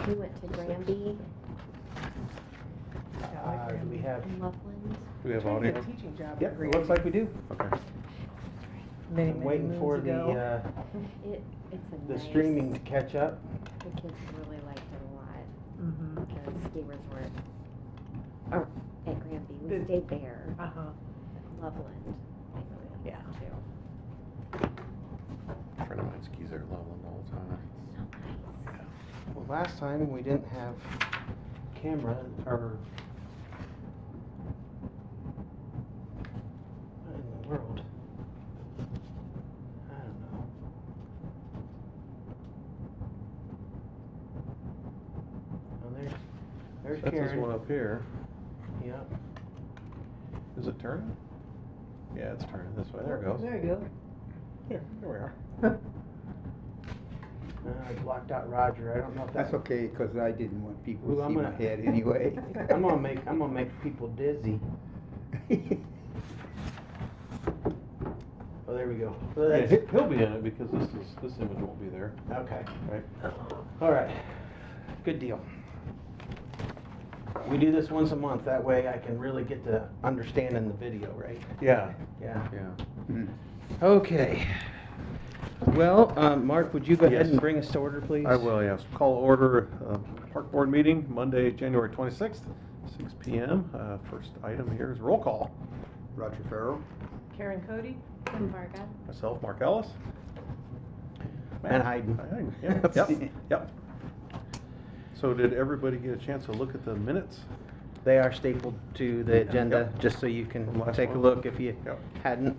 We went to Granby Do we have? and Loveland. Do we have Trying to audio? get a teaching job. Yep, it looks like we do. Okay. Many, I'm many waiting moons for ago. It's a the nice, streaming to catch up. The kids really liked it a lot Mm-hmm. because ski resort, or at Granby, we The- stayed there. Uh-huh. At Loveland, they really liked Yeah. it too. A friend of mine skis there at Loveland all the time. So nice. Well, last time we didn't have camera or. What in the world? I don't know. Oh, there's That's this one Karen. up here. Yep. Is it turning? Yeah, it's turning this way. There it goes. There you go. Here we are. I blocked out Roger. I don't know if That's okay, because I didn't want people Ooh, to I'm see my gonna- head anyway. I'm gonna make people dizzy. Oh, there we go. So Yeah, that's- he'll be in it because this image won't be there, Okay. right? All right. Good deal. We do this once a month. That way I can really get to understanding the video, right? Yeah. Yeah. Yeah. Mhm. Okay. Well, Mark, would you go ahead Yes. and bring us to order, please? I will, yes. Call order Park Board meeting, Monday, January 26th, 6 PM. First item here is roll call. Roger Farrell? Karen Cody? Kim Varga. Myself, Mark Ellis. And Hayden. Hayden, yeah, yep, yep. So did everybody get a chance to look at the minutes? They are stapled to the agenda, Yep. just so you can From last take a month. look if you Yep. hadn't.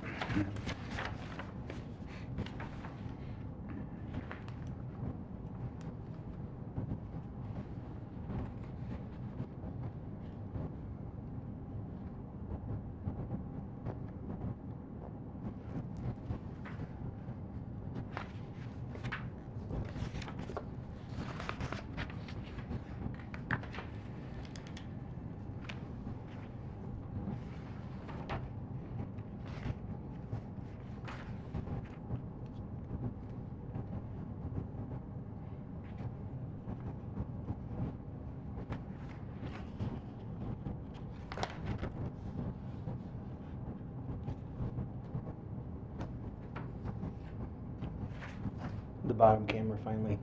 The bottom camera finally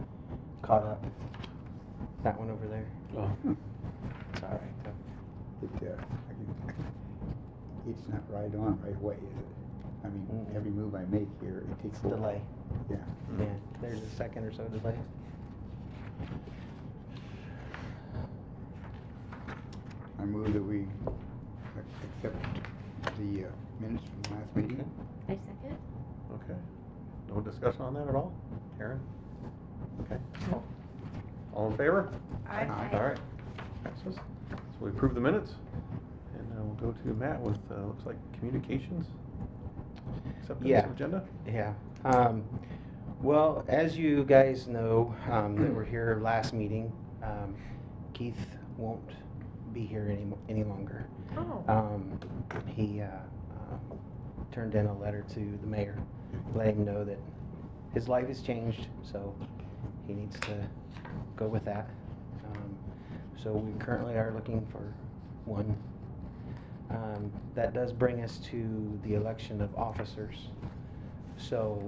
caught up. That one over there. Oh, It's all right. It's not right on right away, is it? I mean, Mm-mm. every move I make here, it takes a while. Delay. Yeah. Yeah, there's a second or so delay. I move that we accept the minutes from last meeting. I second. okay. No discussion on that at all? Karen? Okay. All in favor? Aye. All right. Passes. So we approve the minutes. And we'll go to Matt with, looks like communications. Acceptance Yeah. of agenda? Yeah. Well, as you guys know, that were here last meeting, Keith won't be here any longer. Oh. He turned in a letter to the mayor, letting him know that his life has changed, so he needs to go with that. So we currently are looking for one. That does bring us to the election of officers. So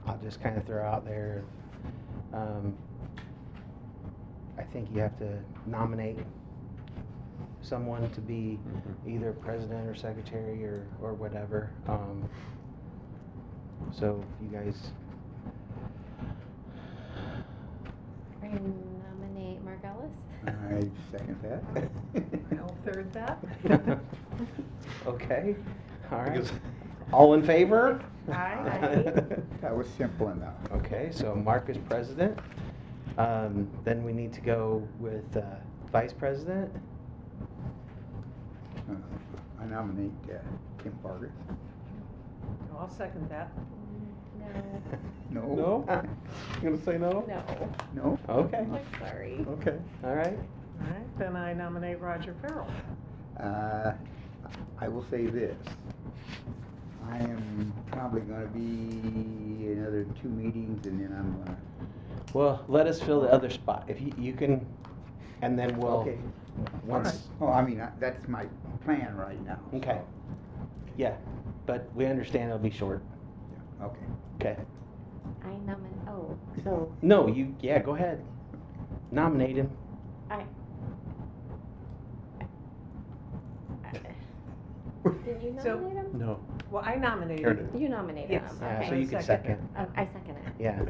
I'll just kind of throw out there, I think you have to nominate someone to be either president or secretary or whatever. So if you guys, I nominate Mark Ellis. I second that. I'll third that. okay, all right. Because- All in favor? Aye. That was simple enough. Okay, so Mark is president. Then we need to go with vice president. I nominate Kim Vargas. I'll second that. No. No? No? You gonna say no? No. No? Okay, I'm sorry. Okay. all right. All right, then I nominate Roger Farrell. I will say this. I am probably gonna be another 2 meetings and then I'm gonna Well, let us fill the other spot. If you can, and then we'll, Okay. once, Oh, I mean, that's my plan right now. okay. Yeah, but we understand it'll be short. Okay. Okay. I nominate, oh, so No, yeah, go ahead. Nominate him. I. Did you So- nominate him? No. Well, I nominated Karen him. did. You nominated Yes. him, Yeah, so okay. you can Second. second. Oh, I second it. Yeah.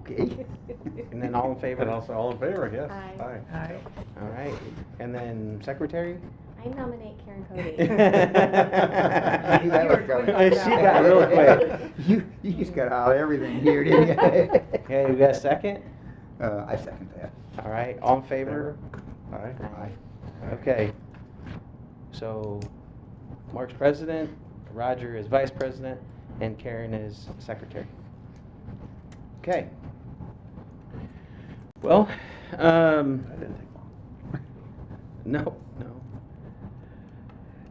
Okay. And then all in favor? And also, all in favor, I guess? Aye. Aye. All right. And then secretary? I nominate Karen Cody. I knew that was coming. She got real quick. You just got out everything here, didn't you? Okay, we got a second? I second that. All right, all in favor? Aye. Aye. Okay. So Mark's president, Roger is vice president, and Karen is secretary. Okay. Well, That didn't take long. no.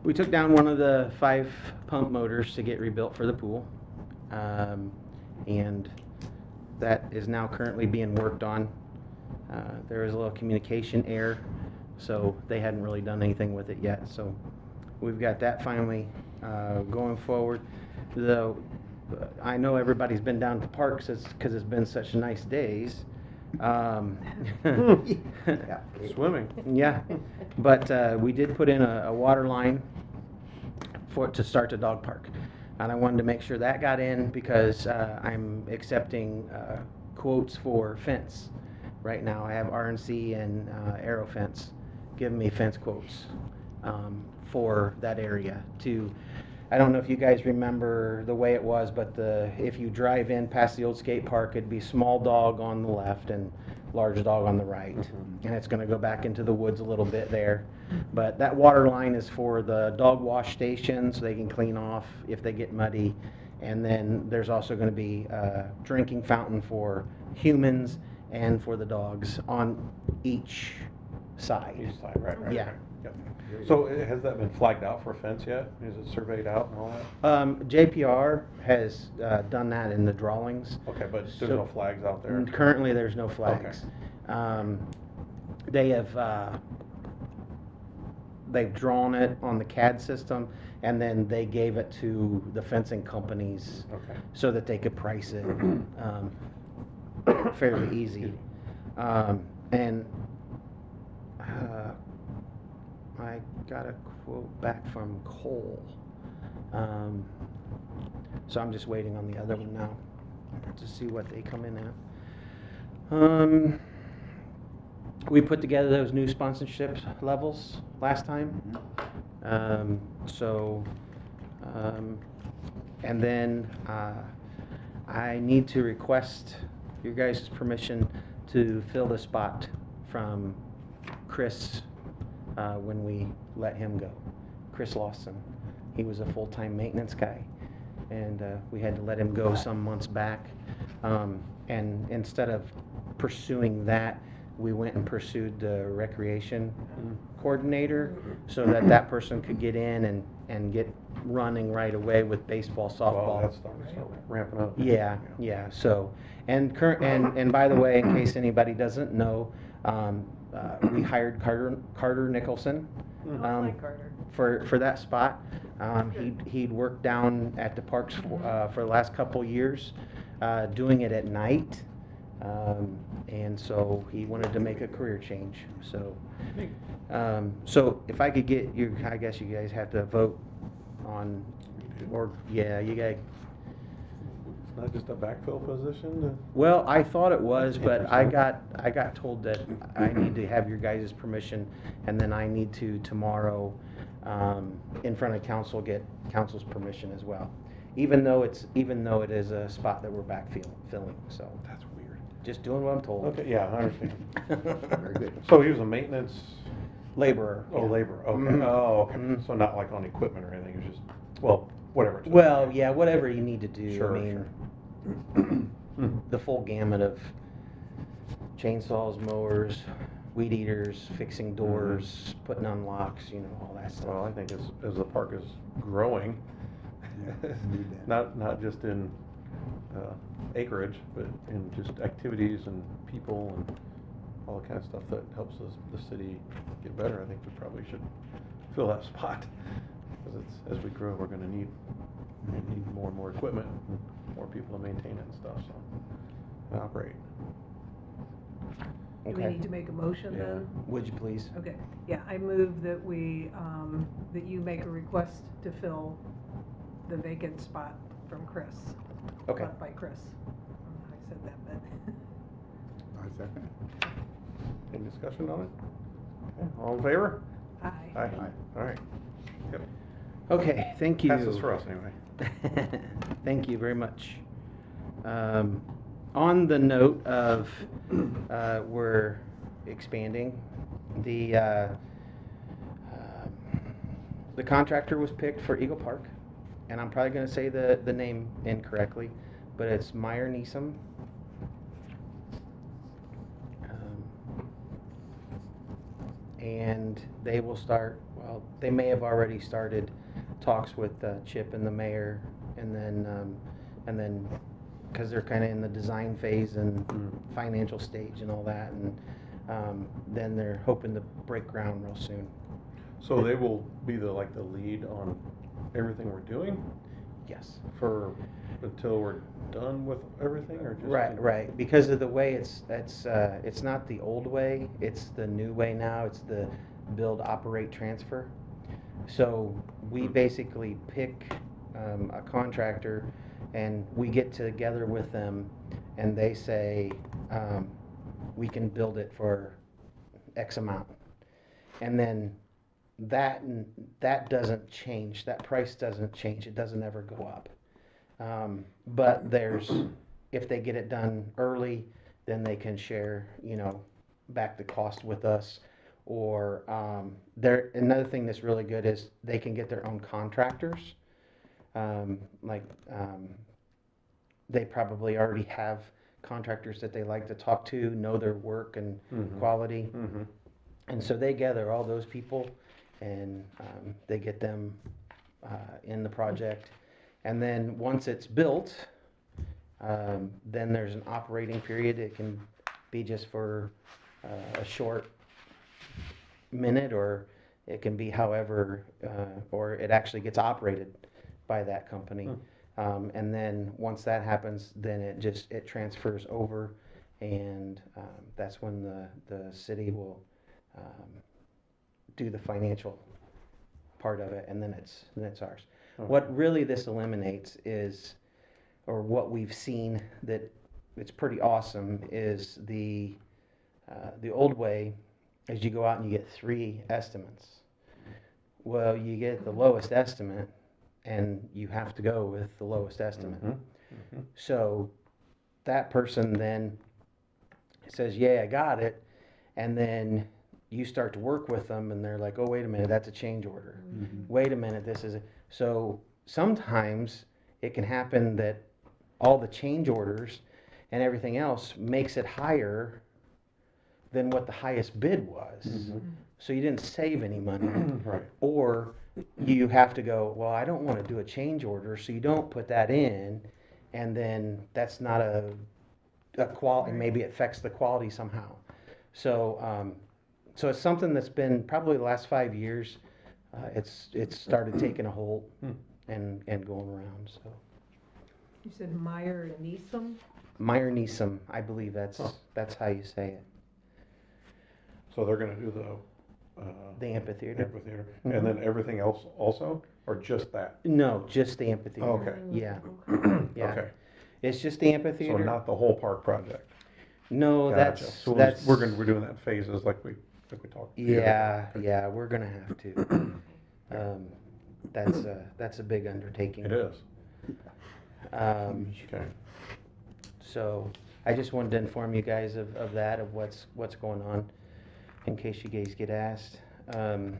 We took down one of the 5 pump motors to get rebuilt for the pool. And that is now currently being worked on. There was a little communication error, so they hadn't really done anything with it yet. So we've got that finally going forward. Though I know everybody's been down to the park because it's been such nice days. Yeah. Swimming. Yeah, but we did put in a water line to start the dog park. And I wanted to make sure that got in because I'm accepting quotes for fence. Right now I have RNC and Aero Fence giving me fence quotes for that area to, I don't know if you guys remember the way it was, but if you drive in past the old skate park, it'd be small dog on the left and large dog on the right. And it's going to go back into the woods a little bit there. But that water line is for the dog wash station so they can clean off if they get muddy. And then there's also going to be a drinking fountain for humans and for the dogs on each side. Each side, right. Yeah. Okay, yep. So has that been flagged out for a fence yet? Is it surveyed out and all that? JPR has done that in the drawings. Okay, but there's So- no flags out there? Currently, there's no flags. They have, they've drawn it on the CAD system, and then they gave it to the fencing companies Okay. so that they could price it fairly easy. And I got a quote back from Cole. So I'm just waiting on the other one now to see what they come in at. We put together those new sponsorship levels last time. And then I need to request your guys' permission to fill the spot from Chris when we let him go. Chris Lawson. He was a full-time maintenance guy, and we had to let him go some months back. And instead of pursuing that, we went and pursued the recreation coordinator so that that person could get in and get running right away with baseball, Well, softball. that's starting to start ramping up. Yeah, so, and by the way, in case anybody doesn't know, we hired Carter Nicholson, I like Carter. for that spot. He'd worked down at the parks for the last couple years, doing it at night. And so he wanted to make a career change, so. So if I could get you, I guess you guys have to vote on, or, yeah, you guys. It's not just a backfill position? Well, I thought it was, That's but I interesting. got told that I need to have your guys' permission, and then I need to tomorrow, in front of council, get council's permission as well. Even though it is a spot that we're filling, so That's weird. just doing what I'm told. Okay, yeah, I understand. Very good. So he was a maintenance, Laborer. oh, yeah. labor, okay. Mhm. Oh, okay. Mhm. So not like on equipment or anything, it was just, well, whatever. it's- Well, yeah, whatever you need to do. Sure, I mean, Hmm. the full gamut of chainsaws, mowers, weed eaters, fixing doors, putting on locks, all that stuff. Well, I think as the park is growing, Yeah, need that. not just in acreage, but in just activities and people and all the kind of stuff that helps us, the city get better, I think we probably should fill that spot. Because it's, as we grow, we're gonna need more and more equipment, and more people to maintain it and stuff, so, and operate. Do we Okay. need to make a motion Yeah. then? Would you please? Okay, yeah, I move that we, that you make a request to fill the vacant spot from Chris. Okay. Not by Chris. I don't know how I said that, but. I second. Any discussion on it? Okay, all in favor? Aye. Aye. All right. Yep. Okay, thank you. Passes for us anyway. Thank you very much. On the note of we're expanding, the contractor was picked for Eagle Park, and I'm probably going to say the name incorrectly, but it's Meyer Neeson. And they will start, well, they may have already started talks with Chip and the mayor, and then, because they're kind of in the design phase and financial stage and all that, and then they're hoping to break ground real soon. So they will be the lead on everything we're doing Yes. until we're done with everything, or just? Right. Because of the way it's not the old way, it's the new way now. It's the build, operate, transfer. So we basically pick a contractor, and we get together with them, and they say we can build it for X amount, and then that doesn't change. That price doesn't change. It doesn't ever go up. But if they get it done early, then they can share, back the cost with us. Or another thing that's really good is they can get their own contractors. They probably already have contractors that they like to talk to, know their work and quality. Mm-hmm. And so they gather all those people, and they get them in the project. And then once it's built, then there's an operating period. It can be just for a short minute, or it can be however, or it actually gets operated by that company. And then once that happens, then it transfers over, and that's when the city will do the financial part of it, and then it's ours. Okay. What really this eliminates is, or what we've seen that it's pretty awesome, is the old way is you go out and you get 3 estimates. Well, you get the lowest estimate, and you have to go with the lowest estimate. Mm-hmm. So that person then says, yeah, I got it. And then you start to work with them, and they're like, oh, wait a minute, that's a change order. Wait a minute, this is so sometimes it can happen that all the change orders and everything else makes it higher than what the highest bid was. So you didn't save any money. Right. Or you have to go, well, I don't want to do a change order, so you don't put that in, and then that's not a quality, maybe it affects the quality somehow. So so it's something that's been probably the last 5 years, it's started taking a hold and going around, so. You said Meyer Neeson? Meyer Neeson, I believe that's how you say it. So they're gonna do The amphitheater. amphitheater, and then everything else also, or just that? No, just the amphitheater. Okay. Yeah, yeah. Okay, It's just the so amphitheater. not the whole park project? No, Gotcha. that's, So that's. we're doing that in phases like we talked. Yeah, we're gonna have to. That's a big undertaking. It is, Okay. So I just wanted to inform you guys of that, of what's going on, in case you guys get asked. Of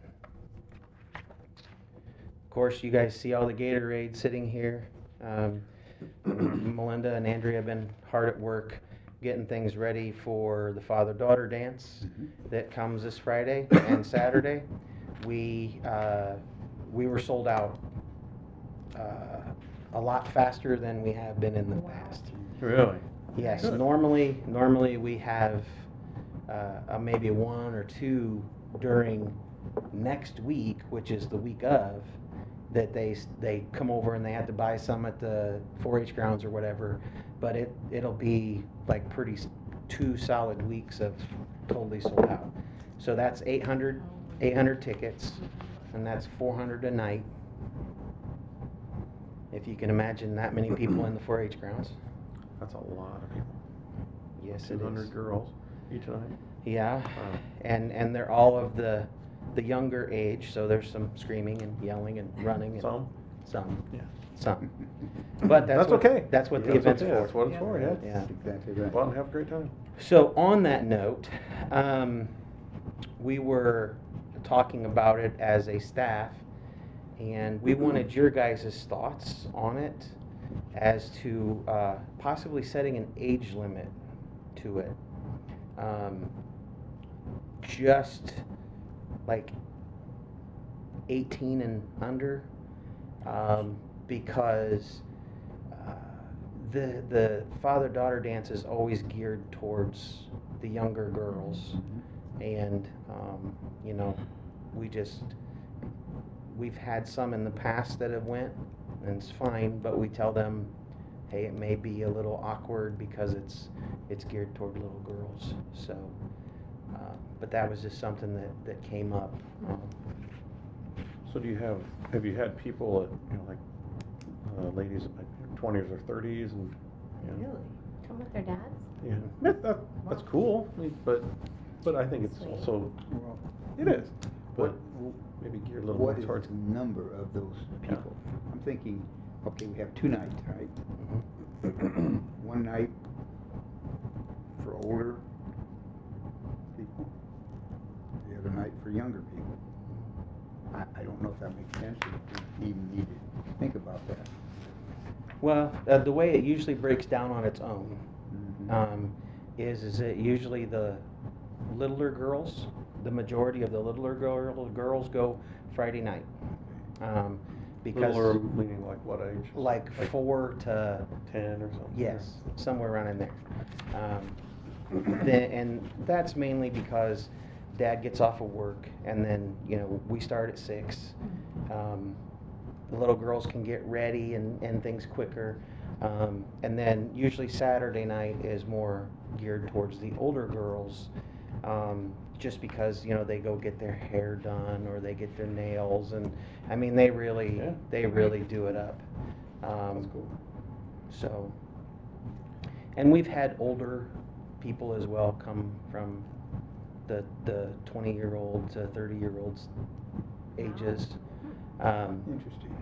course, you guys see all the Gatorade sitting here. Melinda and Andrea have been hard at work getting things ready for the father-daughter dance that comes this Friday and Saturday. We were sold out a lot faster than we have been in the Wow. past. Really? Yes, Good. normally we have maybe one or two during next week, which is the week of, that they come over and they have to buy some at the 4-H grounds or whatever. But it'll be like 2 solid weeks of totally sold out. So that's 800 tickets, and that's 400 a night. If you can imagine that many people in the 4-H grounds. That's a lot of people. Yes, it 200 is. girls each night. Yeah, Wow. and they're all of the younger age, so there's some screaming and yelling and running and Some? some, Yeah. some. But That's what, okay. That's what the That's event's okay. for. That's what it's Yeah. for, yeah. Yeah. That's exactly right. Go out and have a great time. So on that note, we were talking about it as a staff, and we wanted your guys' thoughts on it as to possibly setting an age limit to it. Just like 18 and under, because the father-daughter dance is always geared towards the younger girls, and you know, we've had some in the past that have went, and it's fine, but we tell them, hey, it may be a little awkward because it's geared toward little girls. So, but that was just something that came up. So have you had people at, like ladies at like 20s or 30s and, Really? Come with their dads? yeah, that's cool, I mean, but I think it's Sweet. also, Well, it is, but what, maybe geared a little what more is towards. the number of those people? I'm thinking, okay, we have 2 nights, right? Mhm. One night for older people, the other night for younger people. I don't know if that makes sense, or if we even need to think about that. Well, the way it usually breaks down on its own Mhm. is that usually the littler girls, the majority of the littler girls go Friday night. Because Littler, meaning like what age? like 4 to 10 or something? yes, somewhere around in there. And that's mainly because Dad gets off of work, and then we start at 6. The little girls can get ready and things quicker, and then usually Saturday night is more geared towards the older girls, just because they go get their hair done or they get their nails, and I mean they really do it up. That's cool. So, and we've had older people as well come from the 20-year-old to 30-year-olds ages. Interesting.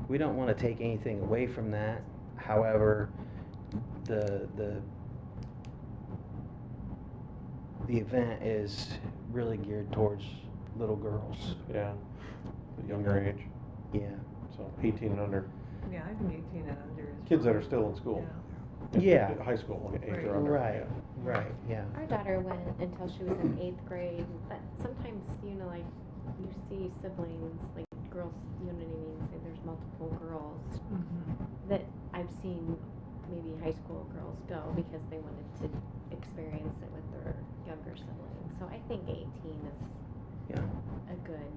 We don't want to take anything away from that. However, the event is really geared towards little girls. Yeah, the younger age, Yeah. so 18 and under. Yeah, I think 18 and under is. Kids that are probably- still in school. Yeah. High school age Right. or under. Right. Right. Yeah. Our daughter went until she was in 8th grade, but sometimes, like, you see siblings, like girls, you know what I mean, say there's multiple girls Mhm. that I've seen maybe high school girls go because they wanted to experience it with their younger siblings. So I think 18 is Yeah. a good,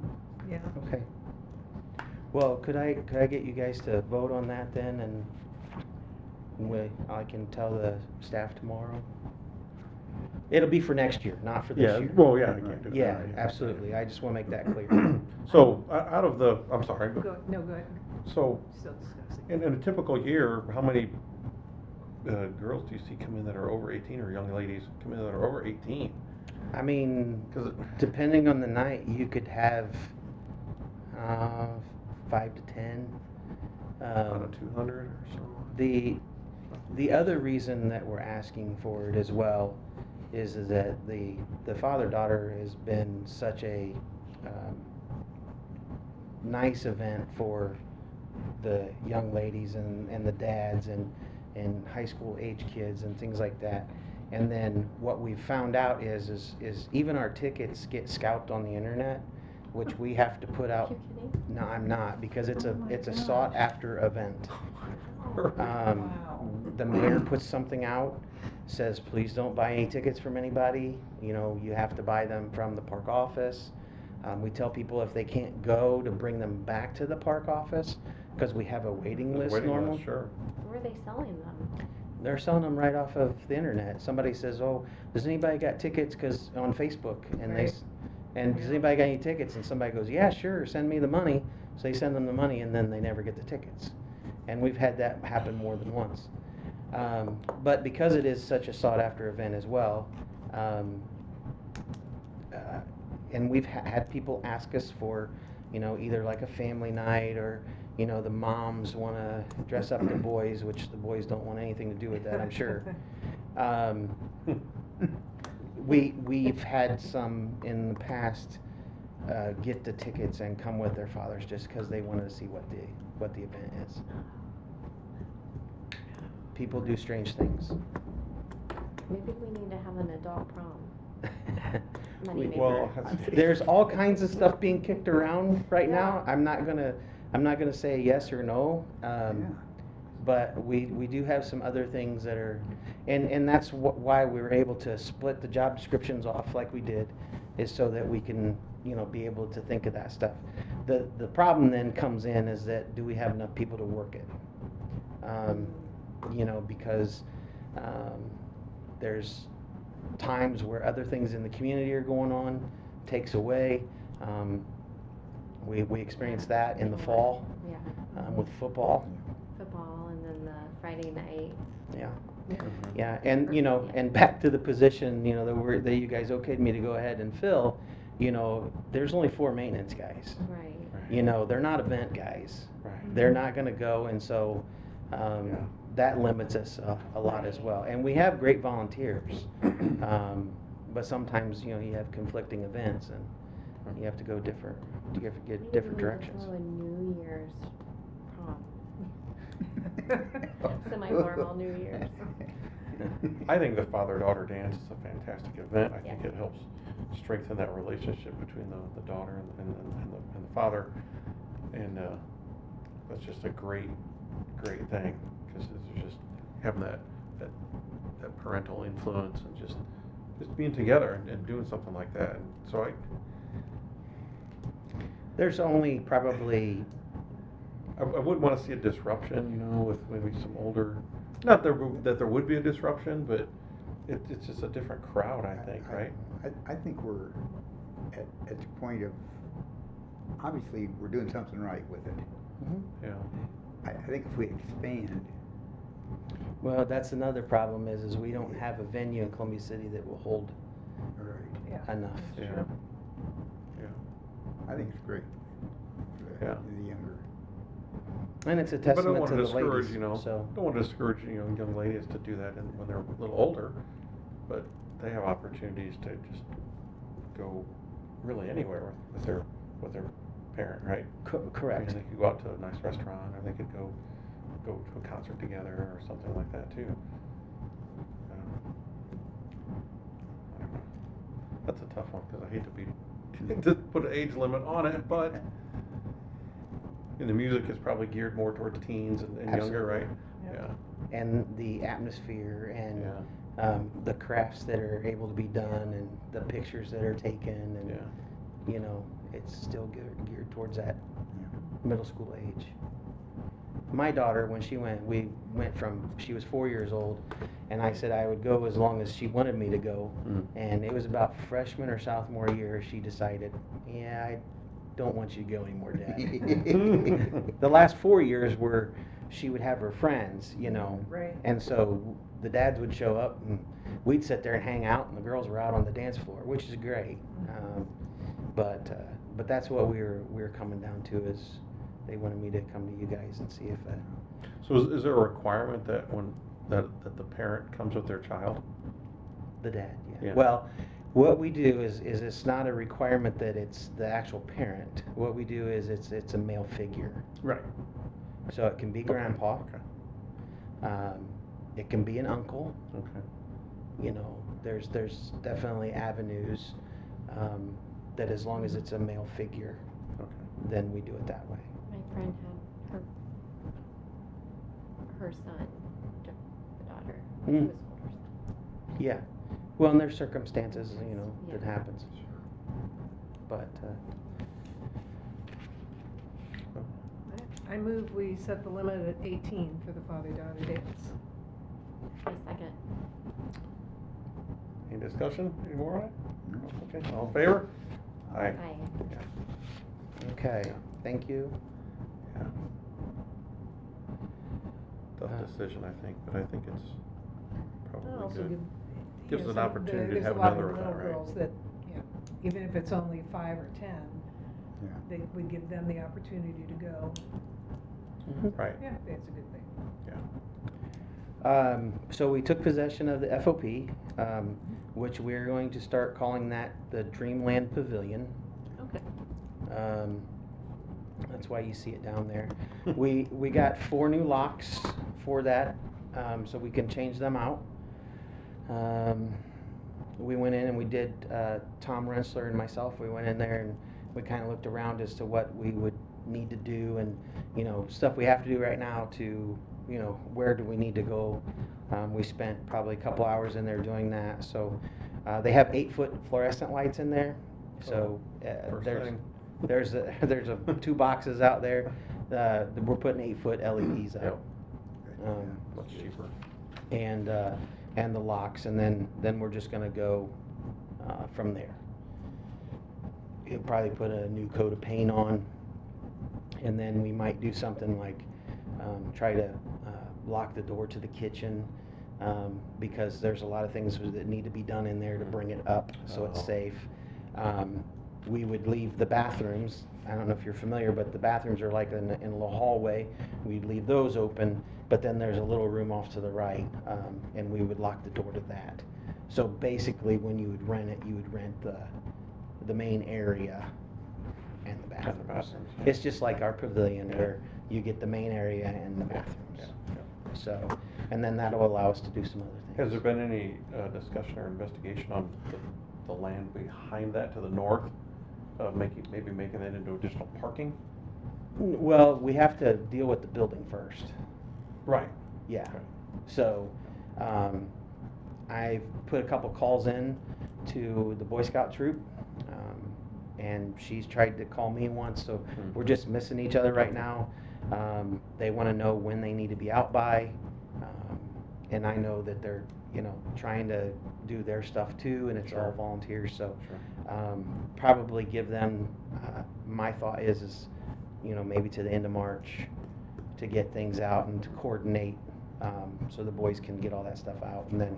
Yeah. Okay. Well, could I get you guys to vote on that then, and I can tell the staff tomorrow? It'll be for next year, not for this Yeah, year. well, yeah, I can't do that. Yeah, right, absolutely. I just want to make that clear. So, out of the, I'm sorry, Go ahead. so, Still discussing. in a typical year, how many girls do you see come in that are over 18, or young ladies come in that are over 18? I mean, 'Cause it- depending on the night, you could have 5 to 10. Out of 200 or so? The other reason that we're asking for it as well is that the father-daughter has been such a nice event for the young ladies and the dads and high school age kids and things like that. And then what we've found out is even our tickets get scalped on the internet, which we have to put Are out. you kidding? No, I'm not, because it's Oh a, my it's a gosh. sought after event. Wow. The mayor puts something out, says, please don't buy any tickets from anybody, you know, you have to buy them from the park office. We tell people if they can't go, to bring them back to the park office, because we have a waiting list normally. Sure. Where are they selling them? They're selling them right off of the internet. Somebody says, oh, does anybody got tickets, cause on Facebook, and Right. and does Yeah. anybody got any tickets? And somebody goes, yeah, sure, send me the money. So they send them the money, and then they never get the tickets. And we've had that happen more than once. But because it is such a sought-after event as well, and we've had people ask us for, you know, either like a family night, or, you know, the moms want to dress up the boys, which the boys don't want anything to do with that, I'm sure. We've had some in the past get the tickets and come with their fathers just because they wanted to see what the event is. People do strange things. Maybe we need to have an adult prom. Money maker. Well, There's all kinds of stuff being kicked around right now. Yeah. I'm not gonna say yes or no. Yeah. But we do have some other things that are, and that's why we were able to split the job descriptions off like we did, is so that we can, you know, be able to think of that stuff. The problem then comes in is that, do we have enough people to work it? You know, because there's times where other things in the community are going on, takes away. We experienced that in the fall Yeah, with football. football, and then the Friday night. Yeah. Mhm. Yeah, and you know, and back to the position, you know, that you guys okayed me to go ahead and fill, you know, there's only 4 maintenance guys. Right. You know, they're not event guys. Right. They're not gonna go, and so, Yeah. that limits us a lot as well. And we have great volunteers, but sometimes, you know, you have conflicting events, and you have to go different, you have to Maybe get different we need to directions. throw a New Year's prom. Semi-formal New Year's. I think the father-daughter dance is a fantastic event. I think Yeah. it helps strengthen that relationship between the daughter and the father. And that's just a great thing, because it's just having that parental influence, and just being together and doing something like that. And so There's only probably, I wouldn't want to see a disruption, you know, with maybe some older, not that there would be a disruption, but it's just a different crowd, I think, right? I think we're at the point of, obviously, we're doing something right with it. Yeah. I think if we expand, well, that's another problem is we don't have a venue in Columbia City that will hold right, Yeah. enough. Yeah. Sure. Yeah. I think it's great for Yeah. the younger. And it's a But I don't testament want to to the discourage, ladies, you know, so. don't want to discourage, you know, young ladies to do that when they're a little older, but they have opportunities to just go really anywhere with their parent, right? Correct. I mean, they could go out to a nice restaurant, or they could go to a concert together, or something like that too. I don't know. That's a tough one, because I hate to put an age limit on it, but and the music is probably geared more towards teens and younger, right? Yeah. Yeah. And the atmosphere and Yeah. the crafts that are able to be done and the pictures that are taken, and Yeah. you know, it's still geared towards that middle school age. My daughter, when we went from, she was 4 years old, and I said I would go as long as she wanted me to go. Mm. And it was about freshman or sophomore year, she decided, yeah, I don't want you to go anymore, Dad. The last 4 years were, she would have her friends, you know. Right. And so the dads would show up, and we'd sit there and hang out, and the girls were out on the dance floor, which is great. But that's what we were coming down to, is they wanted me to come to you guys and see if So is there a requirement that that the parent comes with their child? the dad, yeah. Yeah. Well, what we do is it's not a requirement that it's the actual parent. What we do is it's a male figure. Right. So it can be grandpa. Okay. It can be an uncle. Okay. You know, there's definitely avenues. that as long as it's a male figure, Okay. then we do it that way. My friend had her son took the daughter. She Mm. was older. Yeah. Well, and there's circumstances, you know, that Yeah. happens. But, I move we set the limit at 18 for the father-daughter dance. A second. Any discussion, any more on it? No. Okay, all in favor? Aye. Aye. Yeah, okay, Yeah. thank you. yeah. Tough Uh, decision, I think, but I think it's probably Also good. give- Gives you know, an some- opportunity to there's a have lot of another event, little right? girls that, you know, even if it's only 5 or 10, Yeah. they would give them the opportunity to go. Right, Yeah, it's a good thing. yeah. So we took possession of the FOP, which we're going to start calling that the Dreamland Pavilion. Okay. That's why you see it down there. We got 4 new locks for that, so we can change them out. We went in and we did, Tom Rensler and myself, we went in there and we kind of looked around as to what we would need to do and, you know, stuff we have to do right now to, you know, where do we need to go. We spent probably a couple hours in there doing that. So they have 8-foot fluorescent lights in there. So First there's thing. there's 2 boxes out there. We're putting 8-foot LEDs Yep, up. much cheaper. And the locks, and then we're just gonna go from there. You'll probably put a new coat of paint on, and then we might do something like try to lock the door to the kitchen, because there's a lot of things that need to be done in there to bring it up so it's Oh. safe. We would leave the bathrooms. I don't know if you're familiar, but the bathrooms are like in a little hallway. We'd leave those open, but then there's a little room off to the right, and we would lock the door to that. So basically, when you would rent it, you would rent the main area and the bathrooms. bathrooms, yeah. It's just like our pavilion where you get the main area and the bathrooms. Yeah, yeah. So, and then that'll allow us to do some other things. Has there been any discussion or investigation on the land behind that to the north? Maybe making that into additional parking? Well, we have to deal with the building first. Right. Yeah. Okay. So, I've put a couple calls in to the Boy Scout troop, and she's tried to call me once, so Hmm. we're just missing each other right now. They want to know when they need to be out by, and I know that they're, you know, trying to do their stuff too, and it's all Sure. volunteers, so Sure. probably give them, my thought is, you know, maybe to the end of March to get things out and to coordinate, so the boys can get all that stuff out, and Okay.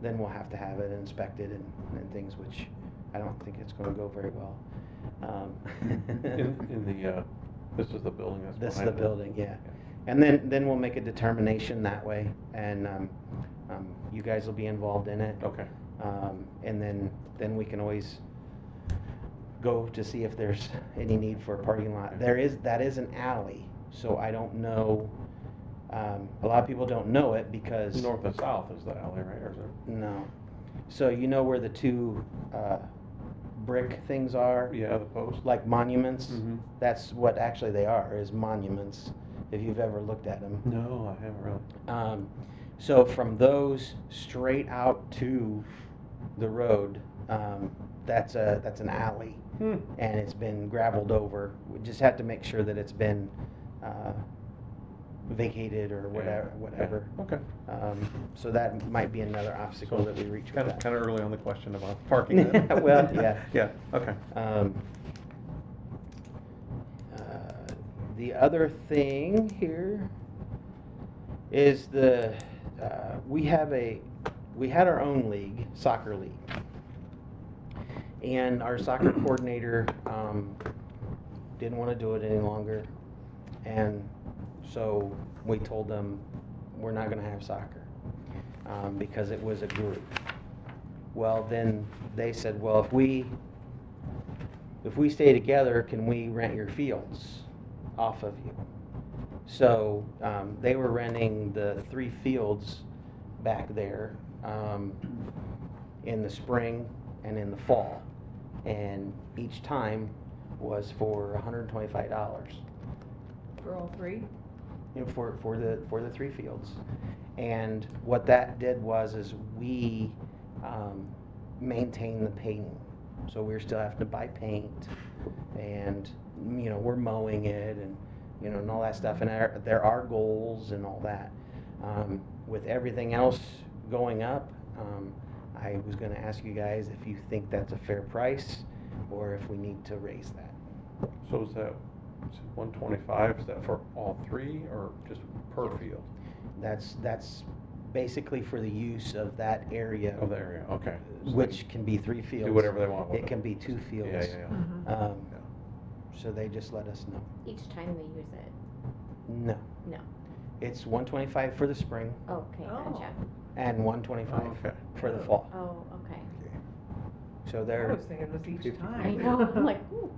then we'll have to have it inspected and things, which I don't think it's gonna go very well. In the, this is the building that's behind This is the it? building, yeah. And then we'll make a determination that way, and, you guys will be involved in it. Okay. And then we can always go to see if there's any need for a parking lot. That is an alley, so I don't know, a lot of people don't know it because. North and south is the alley, right, or is it? No. So you know where the 2 brick things are? Yeah, the post? Like monuments? Mhm. That's what actually they are, is monuments, if you've ever looked at them. No, I haven't really. So from those straight out to the road, that's an alley, Hmm. and it's been gravelled over. We just have to make sure that it's been vacated or Yeah, whatever. yeah, okay. So that might be another obstacle So that we reach with Kind that. of early on the question about parking then. Well, yeah. Yeah, okay. The other thing here is we had our own league, soccer league, and our soccer coordinator didn't want to do it any longer, and so we told them we're not going to have soccer because it was a group. Well, then they said, well, if we stay together, can we rent your fields off of you? So they were renting the 3 fields back there in the spring and in the fall. And each time was for $125. For all three? For the 3 fields. And what that did was is we maintain the painting. So we're still having to buy paint, and we're mowing it, and and all that stuff. And there are goals and all that. With everything else going up, I was going to ask you guys if you think that's a fair price, or if we need to raise that. So is that 125, is that for all 3 or just per field? That's basically for the use of that area. Of the area, okay. So they Which can be 3 fields. do whatever they want with It can be 2 fields. Yeah, yeah, yeah. Mhm. So they just let us know. Each time they use it? No, No. it's 125 for the spring Okay, Oh. gotcha. and 125 Oh, okay. for the fall. Oh, okay. So I they're, was thinking it was each 50. time. I know, I'm like, ooh.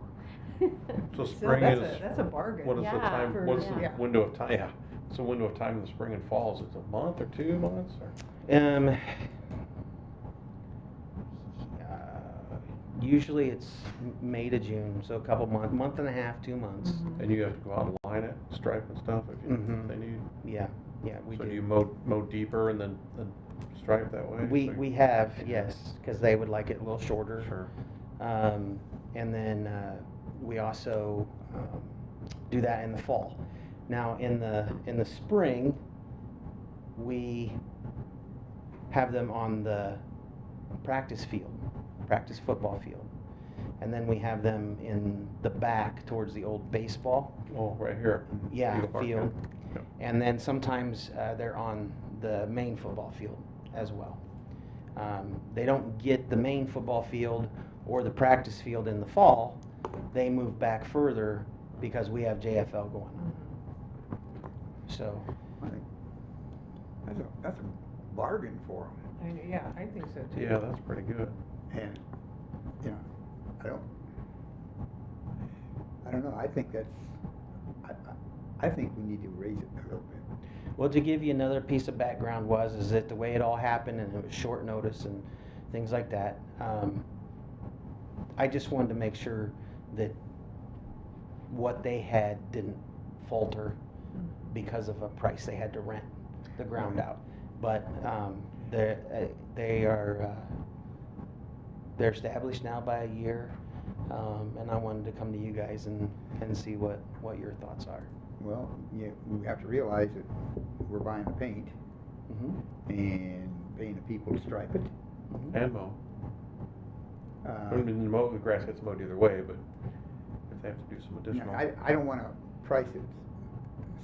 So Still, spring that's is, that's a bargain. what is the Yeah, time, for- what's yeah. the window of time, yeah. So window of time in the spring and fall, is it a month or 2 months or? usually it's May to June, so a couple month and a half, 2 months. Mhm. And you have to go out and line it, stripe and stuff if Mhm. they need? Yeah, we So do. do you mow deeper and then stripe that way? We have, yes, because they would like it a little shorter. Sure. And then we also do that in the fall. Now in the spring, we have them on the practice football field, and then we have them in the back towards the old baseball. Oh, right here. Yeah, Eagle Park, field. yeah. And then sometimes they're on the main football field as well. They don't get the main football field or the practice field in the fall. They move back further because we have JFL going on. So, I think that's a bargain for them. Yeah, I think so too. Yeah, that's pretty good. And, I don't know, I think that's, I think we need to raise it a little bit. well, to give you another piece of background is that the way it all happened, and it was short notice and things like that. I just wanted to make sure that what they had didn't falter because of a price they had to rent the ground out. But they're established now by a year, and I wanted to come to you guys and see what your thoughts are. Well, yeah, we have to realize that we're buying the paint Mm-hmm. and paying the people to stripe it. And mow. Uh, I mean, the grass gets mowed either way, but if they have to do some you know, additional. I don't wanna price it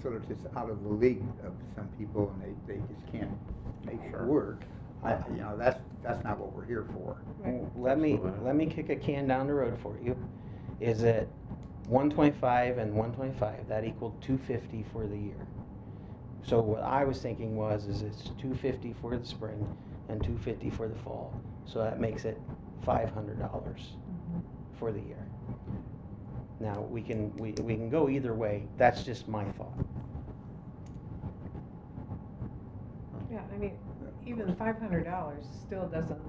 so that it's out of the league of some people and they just can't make it Sure. work. That's not what we're here for. Let me Absolutely. kick a can down the road for you. Is it 125 and 125? That equaled 250 for the year. So what I was thinking is it's 250 for the spring and 250 for the fall. So that makes it $500 for the year. Now we can go either way. That's just my thought. Yeah, I mean, even $500 still doesn't,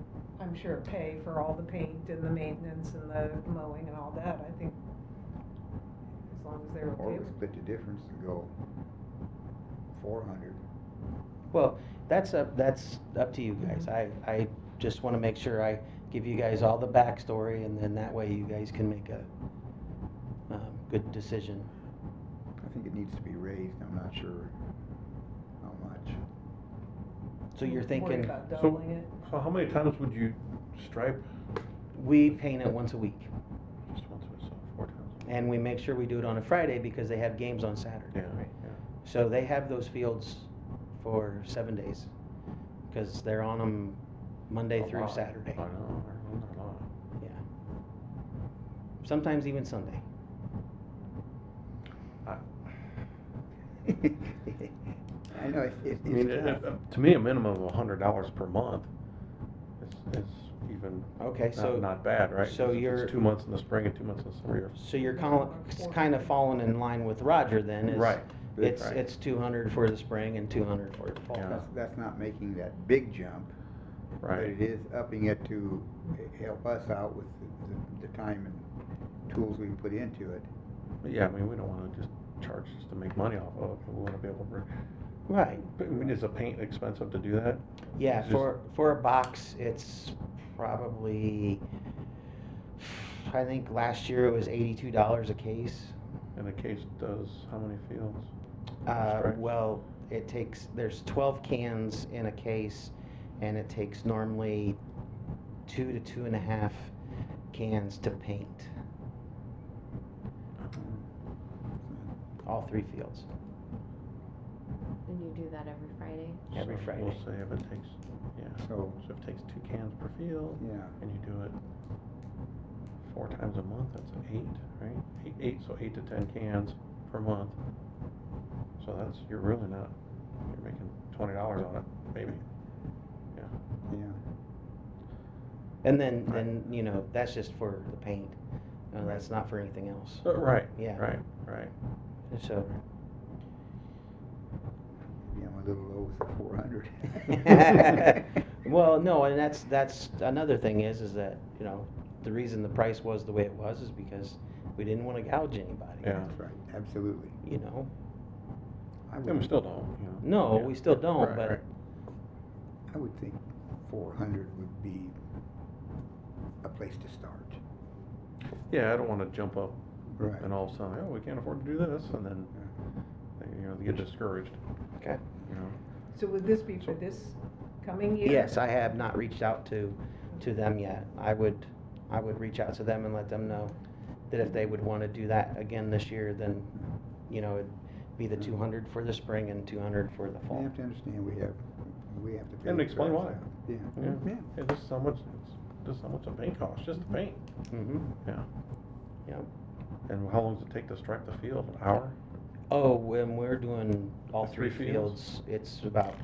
I'm sure, pay for all the paint and the maintenance and the mowing and all that. I think as long as they're Or okay we with it. split the difference and go 400. Well, that's up to you guys. I just want to make sure I give you guys all the backstory, and then that way you guys can make a good decision. I think it needs to be raised, I'm not sure how much. So you're Worry thinking, about doubling it. So how many times would you stripe? we paint it once a week, Just once or so, 4 times? and we make sure we do it on a Friday because they have games on Saturday. Yeah, yeah. So they have those fields for 7 days, because they're on them Monday A through lot. Saturday. I know, I remember a lot. Yeah. Sometimes even Sunday. I know, I mean, to me, a minimum of $100 per month is even Okay, so not bad, right? so 'Cause if you're- it's 2 months in the spring and 2 months in the summer. you're kind of falling in line with Roger then. Is Right. It's Right. it's 200 for the spring and 200 for the fall. Yeah. That's not making that big jump But Right. it is upping it to help us out with the time and tools we can put into it. But yeah, I mean, we don't wanna just charge just to make money off of it, we wanna be able to, Right. I mean, is a paint expensive to do that? Yeah, It's just- for a box, it's probably, I think last year it was $82 a case. And the case does how many fields? Stripes? Well, there's 12 cans in a case, and it takes normally 2 to 2.5 cans to paint all 3 fields. And you do that every Friday? Every So Friday. We'll say if it takes, yeah, So, so if it takes 2 cans per field, yeah, and you do it 4 times a month, that's 8, right? So 8 to 10 cans per month. So you're really not, you're making $20 on it, maybe. Yeah. yeah. And then, Right. that's just for the paint. That's not for anything else. Right. Yeah. Right. So, Yeah, I'm a little low with the 400. well, no, and that's another thing is that, the reason the price was the way it was is because we didn't want to gouge anybody. Yeah. That's right, absolutely. I And we would, still don't, No, Yeah. we still don't, Right, but right. I would think 400 would be a place to start. Yeah, I don't wanna jump up Right. and all of a sudden, oh, we can't afford to do this, and then, they get discouraged, okay. So would this be for this coming year? Yes, I have not reached out to them yet. I would reach out to them and let them know that if they would want to do that again this year, then, it'd be the 200 for the spring and 200 for the You fall. have to understand, we have to. pay And the explain price why. out. Yeah, Mhm. yeah. Yeah, this is how much, this is how much a paint costs, just the paint, Mm-hmm. yeah. Yep. And how long does it take to stripe the field, an hour? Oh, when we're doing all The 3 3 fields? fields, it's about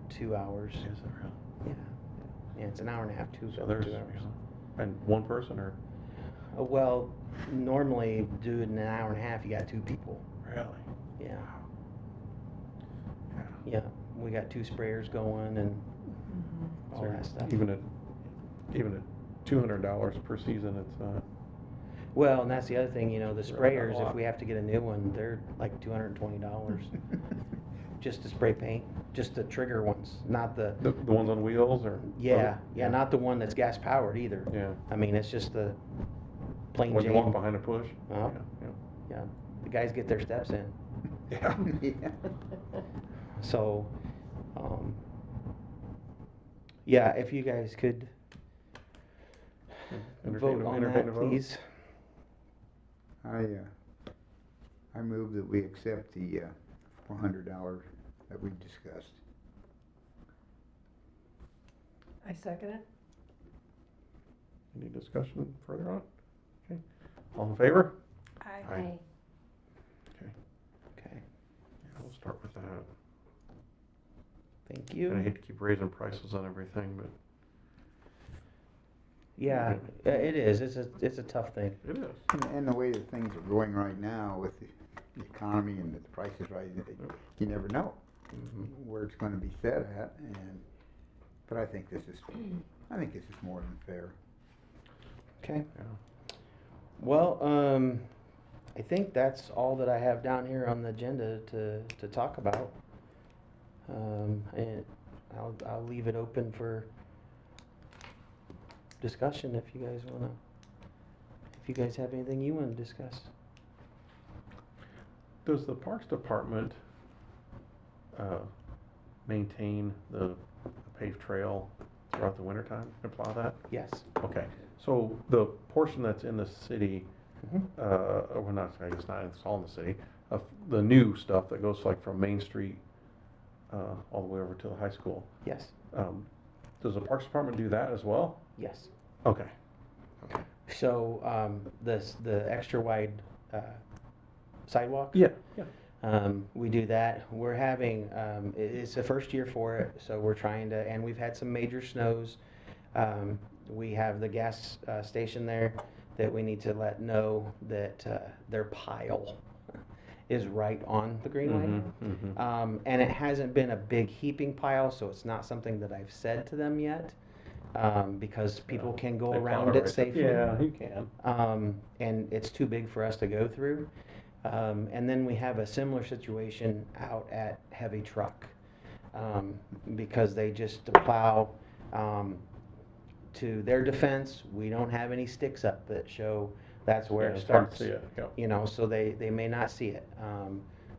2 hours. Is it really? Yeah. Yeah, it's an hour and a half, 2 So there's, 2 hours. and one person, or, Well, normally do it in an hour and a half, you got 2 people. really? Yeah. Yeah. Yeah, we got 2 sprayers going and Mhm. all So that stuff. Even at $200 per season, it's not, Well, and that's the other thing, the Really not a sprayers, if lot. we have to get a new one, they're like $220 just to spray paint, just the trigger ones, not the, the ones on wheels, or? yeah, not the one that's gas powered either. Yeah. I mean, it's just the plain When you walk Jane. behind a push? Uh-huh. Yeah, Yeah, the guys get their steps in. yeah. Yeah. So, yeah, if you guys could vote on Entertain that, a vote? please. I move that we accept the $400 that we discussed. I second it. Any discussion further on? Okay. All in favor? Aye. Aye. Okay, Yeah, we'll start with that. thank And I you. hate to keep raising prices on everything, but Yeah, it is, it's a tough thing. it is. And the way that things are going right now with the economy and the prices rising, you never know where it's gonna be set at, but I think this is more than fair. Okay, Yeah. well, I think that's all that I have down here on the agenda to talk about. And I'll leave it open for discussion if you guys have anything you wanna discuss. Does the Parks Department maintain the paved trail throughout the wintertime and plow that? Yes. Okay, so the portion that's in the city, Mhm. well, not, I guess not, it's all in the city, of the new stuff that goes like from Main Street all the way over to the high school. Yes, Does the Parks Department do that as well? yes. Okay. Okay. So, the extra wide, sidewalk? Yeah, We do that. We're having, it's the first year for it, so we're trying to, and we've had some major snows. We have the gas station there that we need to let know that their pile is right on the greenway. Mhm, mhm. And it hasn't been a big heaping pile, so it's not something that I've said to them yet, because people can go They around plow it right- safely. Yeah, you can. And it's too big for us to go through. And then we have a similar situation out at Heavy Truck, because they just plow. To their defense, we don't have any sticks up that show that's where Yeah, it it's hard to starts. see it, yeah. You know, so they may not see it.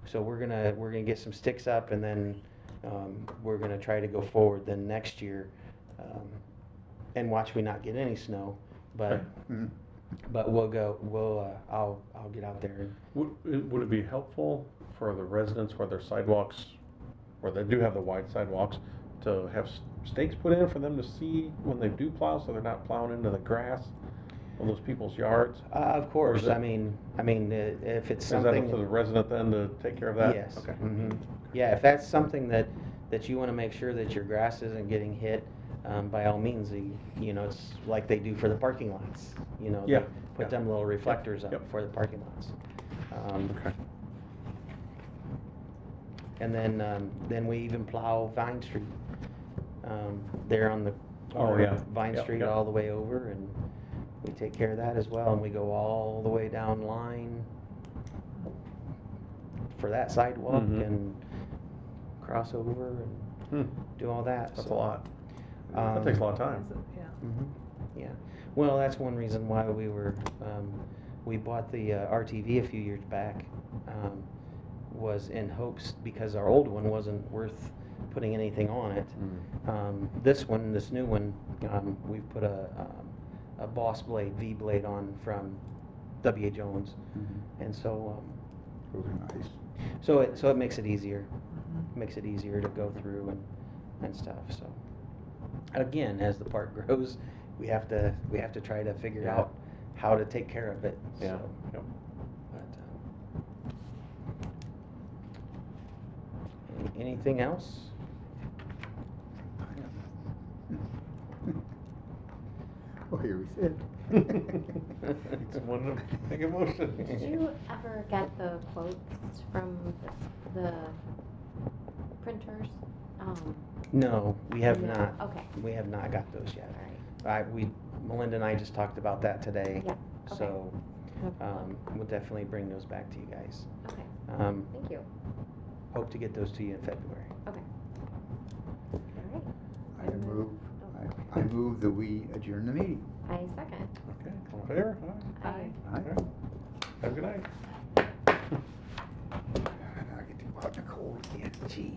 So we're gonna get some sticks up, and then we're gonna try to go forward then next year, and watch we not get any snow, but Mhm. I'll get out there and Would it be helpful for the residents where their sidewalks, where they do have the wide sidewalks, to have stakes put in for them to see when they do plow, so they're not plowing into the grass of those people's yards? of course, is it- I mean, if it's Is that something. up to the resident then to take care of that? Yes. Okay. Yeah, if that's something that you want to make sure that your grass isn't getting hit, by all means, you know, it's like they do for the parking lots. You know, they Yeah, put yeah. them little reflectors up Yep. for the parking lots. Okay. And then we even plow Vine Street. There on the corner yeah. of Vine Yep, Street yep. all the way over, and we take care of that as well, and we go all the way down line for that sidewalk Mhm. and cross over and Hmm, do all that. That's a so, lot. That takes a lot of Is time. it? Yeah. Yeah, well, that's one reason why we bought the RTV a few years back, was in hopes, because our old one wasn't worth putting anything on it. This new one, we've put a Boss Blade, V blade on from W.A. Jones, Mhm. and so, Those are nice. so it makes it easier, to go through and stuff, so. Again, as the park grows, we have to try to figure Yeah. out how to take care of it, Yeah, so. yep. But, anything else? Well, here we sit. Someone to make a motion. Did you ever get the quotes from the printers? No, we have No. not. Okay. We have not got those yet. All right. Melinda and I just talked about that today. Yeah, okay. So, No problem. we'll definitely bring those back to you guys. Okay, Thank you. Hope to get those to you in February. Okay. All right. I move that we adjourn the meeting. I second. Okay, all in favor? Aye. Aye. Have a good night. I get to go out in the cold again, jeez.